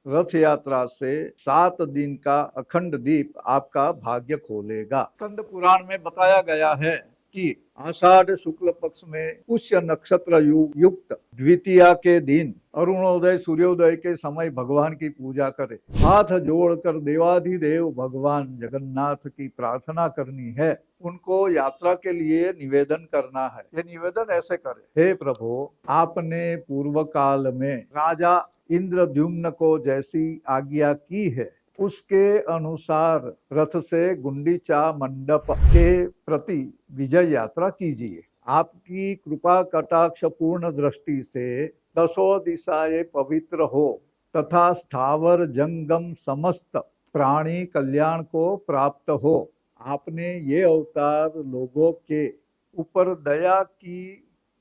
रथ यात्रा से 7 दिन का अखंड दीप आपका भाग्य खोलेगा। स्कंद पुराण में बताया गया है कि आषाढ़ शुक्ल पक्ष में पुष्य नक्षत्र युक्त द्वितीया के दिन अरुणोदय सूर्योदय के समय भगवान की पूजा करें। हाथ जोड़कर देवाधिदेव भगवान जगन्नाथ की प्रार्थना करनी है। उनको यात्रा के लिए निवेदन करना है। ये निवेदन ऐसे करें, हे प्रभु, आपने पूर्व काल में राजा इंद्रद्युम्न को जैसी आज्ञा की है उसके अनुसार रथ से गुंडीचा मंडप के प्रति विजय यात्रा कीजिए। आपकी कृपा कटाक्ष पूर्ण दृष्टि से दसों दिशाएं पवित्र हो तथा स्थावर जंगम समस्त प्राणी कल्याण को प्राप्त हो। आपने ये अवतार लोगों के ऊपर दया की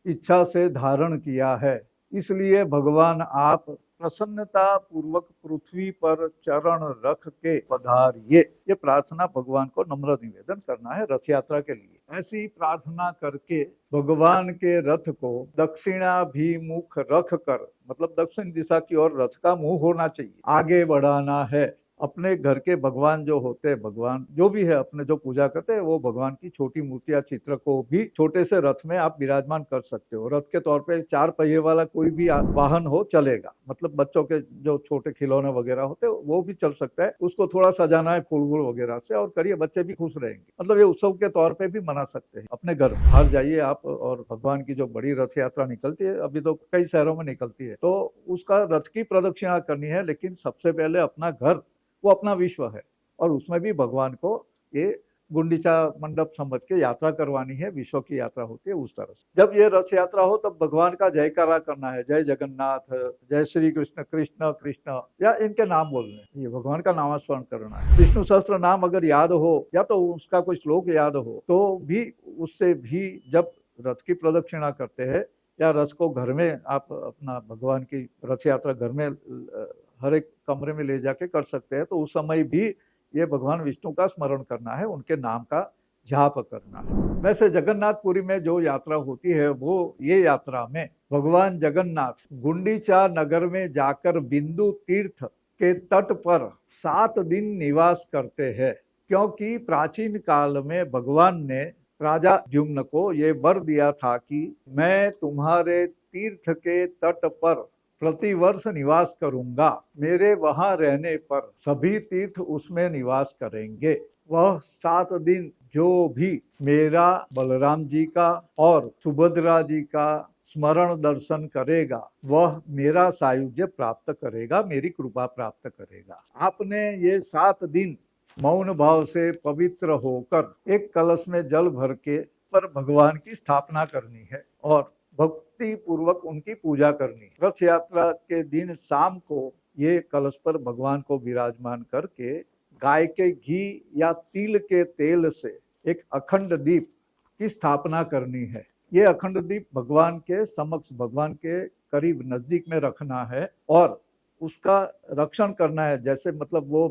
इच्छा से धारण किया है, इसलिए भगवान आप प्रसन्नता पूर्वक पृथ्वी पर चरण रख के पधारिए। ये प्रार्थना भगवान को नम्र निवेदन करना है रथ यात्रा के लिए। ऐसी प्रार्थना करके भगवान के रथ को दक्षिणाभिमुख रख कर, मतलब दक्षिण दिशा की ओर रथ का मुंह होना चाहिए, आगे बढ़ाना है। अपने घर के भगवान जो होते हैं, भगवान जो भी है अपने जो पूजा करते हैं, वो भगवान की छोटी मूर्तियां चित्र को भी छोटे से रथ में आप विराजमान कर सकते हो। रथ के तौर पे 4 पहिए वाला कोई भी वाहन हो चलेगा, मतलब बच्चों के जो छोटे खिलौने वगैरह होते हैं वो भी चल सकता है। उसको थोड़ा सजाना है फूल वूल वगैरह से और करिए, बच्चे भी खुश रहेंगे। मतलब ये उत्सव के तौर पे भी मना सकते हैं। अपने घर बाहर जाइए आप और भगवान की जो बड़ी रथ यात्रा निकलती है, अभी तो कई शहरों में निकलती है, तो उसका रथ की प्रदक्षिणा करनी है। लेकिन सबसे पहले अपना घर, वो अपना विश्व है और उसमें भी भगवान को ये गुंडीचा मंडप समझ के यात्रा करवानी है। विश्व की यात्रा होती है उस तरह से। जब ये रथ यात्रा हो तब भगवान का जयकारा करना है, जय जगन्नाथ, जय श्री कृष्ण, कृष्ण कृष्ण, या इनके नाम बोलने, ये भगवान का नामस्मरण करना है। विष्णु सहस्त्र नाम अगर याद हो या तो उसका कोई श्लोक याद हो तो भी, उससे भी जब रथ की प्रदक्षिणा करते हैं या रथ को घर में आप अपना भगवान की रथ यात्रा घर में हर एक कमरे में ले जाके कर सकते हैं, तो उस समय भी ये भगवान विष्णु का स्मरण करना है, उनके नाम का जाप करना है। वैसे जगन्नाथपुरी में जो यात्रा होती है वो ये यात्रा में भगवान जगन्नाथ गुंडीचा नगर में जाकर बिंदु तीर्थ के तट पर 7 दिन निवास करते हैं, क्योंकि प्राचीन काल में भगवान ने राजा द्युम्न को ये वर दिया था कि मैं तुम्हारे तीर्थ के तट पर प्रतिवर्ष निवास करूंगा। मेरे वहां रहने पर सभी तीर्थ उसमें निवास करेंगे। वह 7 दिन जो भी मेरा, बलराम जी का और सुभद्रा जी का स्मरण दर्शन करेगा वह मेरा सायुज्य प्राप्त करेगा, मेरी कृपा प्राप्त करेगा। आपने ये 7 दिन मौन भाव से पवित्र होकर एक कलश में जल भर के पर भगवान की स्थापना करनी है और भक्ति पूर्वक उनकी पूजा करनी। रथ यात्रा के दिन शाम को ये कलश पर भगवान को विराजमान करके गाय के घी या तिल के तेल से एक अखंड दीप की स्थापना करनी है। ये अखंड दीप भगवान के समक्ष, भगवान के करीब नजदीक में रखना है और उसका रक्षण करना है, जैसे मतलब वो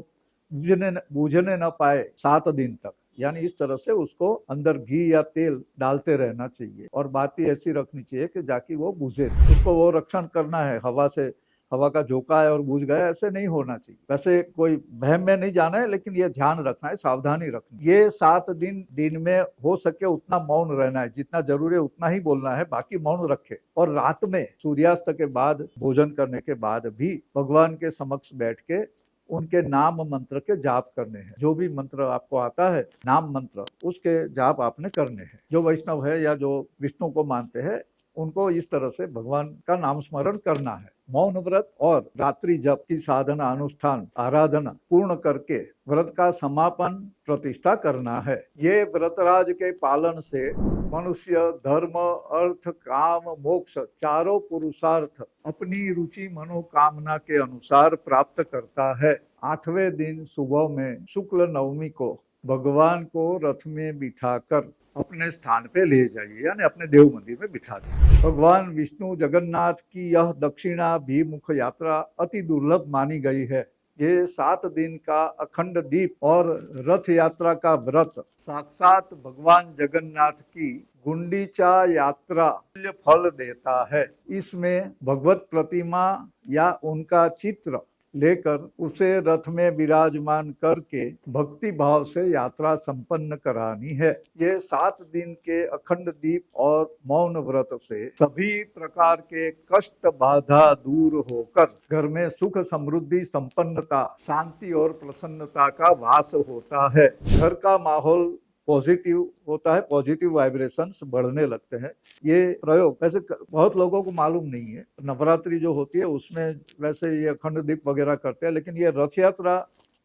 बूझने न पाए 7 दिन तक। यानी इस तरह से उसको अंदर घी या तेल डालते रहना चाहिए और बाती ऐसी रखनी चाहिए कि जाकि वो बुझे। उसको वो रक्षण करना है, हवा से, हवा का झोंका है और बुझ गया, ऐसे नहीं होना चाहिए। वैसे कोई बहम में नहीं जाना है, लेकिन ये ध्यान रखना है, सावधानी रखनी। ये 7 दिन में हो सके उतना मौन रहना है, जितना जरूरी है उतना ही बोलना है, बाकी मौन रखे। और रात में सूर्यास्त के बाद, भोजन करने के बाद भी भगवान के समक्ष बैठ के उनके नाम मंत्र के जाप करने हैं। जो भी मंत्र आपको आता है नाम मंत्र, उसके जाप आपने करने हैं। जो वैष्णव है या जो विष्णु को मानते हैं उनको इस तरह से भगवान का नाम स्मरण करना है। मौन व्रत और रात्रि जप की साधना, अनुष्ठान, आराधना पूर्ण करके व्रत का समापन, प्रतिष्ठा करना है। ये व्रतराज के पालन से मनुष्य धर्म, अर्थ, काम, मोक्ष चारों पुरुषार्थ अपनी रुचि मनोकामना के अनुसार प्राप्त करता है। 8वें दिन सुबह में शुक्ल नवमी को भगवान को रथ में बिठाकर अपने स्थान पे ले जाइए, यानी अपने देव मंदिर में बिठा दीजिए। भगवान विष्णु जगन्नाथ की यह दक्षिणाभिमुख यात्रा अति दुर्लभ मानी गई है। ये 7 दिन का अखंड दीप और रथ यात्रा का व्रत साक्षात भगवान जगन्नाथ की गुंडीचा यात्रा फल देता है। इसमें भगवत प्रतिमा या उनका चित्र लेकर उसे रथ में विराजमान करके भक्ति भाव से यात्रा संपन्न करानी है। ये 7 दिन के अखंड दीप और मौन व्रत से सभी प्रकार के कष्ट बाधा दूर होकर घर में सुख समृद्धि संपन्नता शांति और प्रसन्नता का वास होता है। घर का माहौल पॉजिटिव होता है, पॉजिटिव वाइब्रेशंस बढ़ने लगते हैं। ये प्रयोग वैसे बहुत लोगों को मालूम नहीं है। नवरात्रि जो होती है उसमें वैसे ये अखंड दीप वगैरह करते हैं, लेकिन ये रथ यात्रा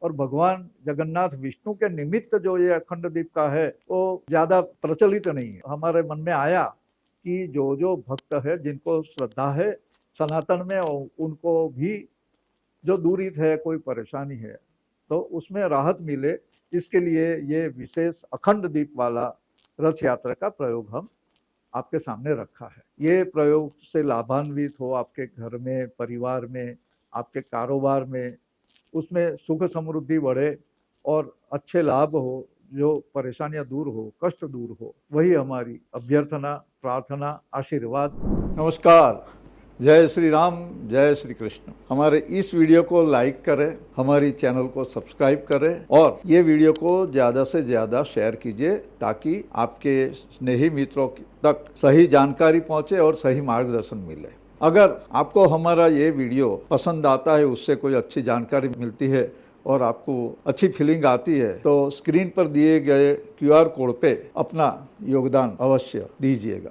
और भगवान जगन्नाथ विष्णु के निमित्त जो ये अखंड दीप का है वो ज्यादा प्रचलित नहीं है। हमारे मन में आया कि जो जो भक्त है, जिनको श्रद्धा है सनातन में, उनको भी जो दूरित है, कोई परेशानी है, तो उसमें राहत मिले, इसके लिए ये विशेष अखंड दीप वाला रथ यात्रा का प्रयोग हम आपके सामने रखा है। ये प्रयोग से लाभान्वित हो आपके घर में, परिवार में, आपके कारोबार में, उसमें सुख समृद्धि बढ़े और अच्छे लाभ हो, जो परेशानियां दूर हो, कष्ट दूर हो, वही हमारी अभ्यर्थना, प्रार्थना, आशीर्वाद। नमस्कार, जय श्री राम, जय श्री कृष्ण। हमारे इस वीडियो को लाइक करें, हमारी चैनल को सब्सक्राइब करें और ये वीडियो को ज़्यादा से ज़्यादा शेयर कीजिए ताकि आपके स्नेही मित्रों तक सही जानकारी पहुंचे और सही मार्गदर्शन मिले। अगर आपको हमारा ये वीडियो पसंद आता है, उससे कोई अच्छी जानकारी मिलती है और आपको अच्छी फीलिंग आती है, तो स्क्रीन पर दिए गए QR कोड पे अपना योगदान अवश्य दीजिएगा।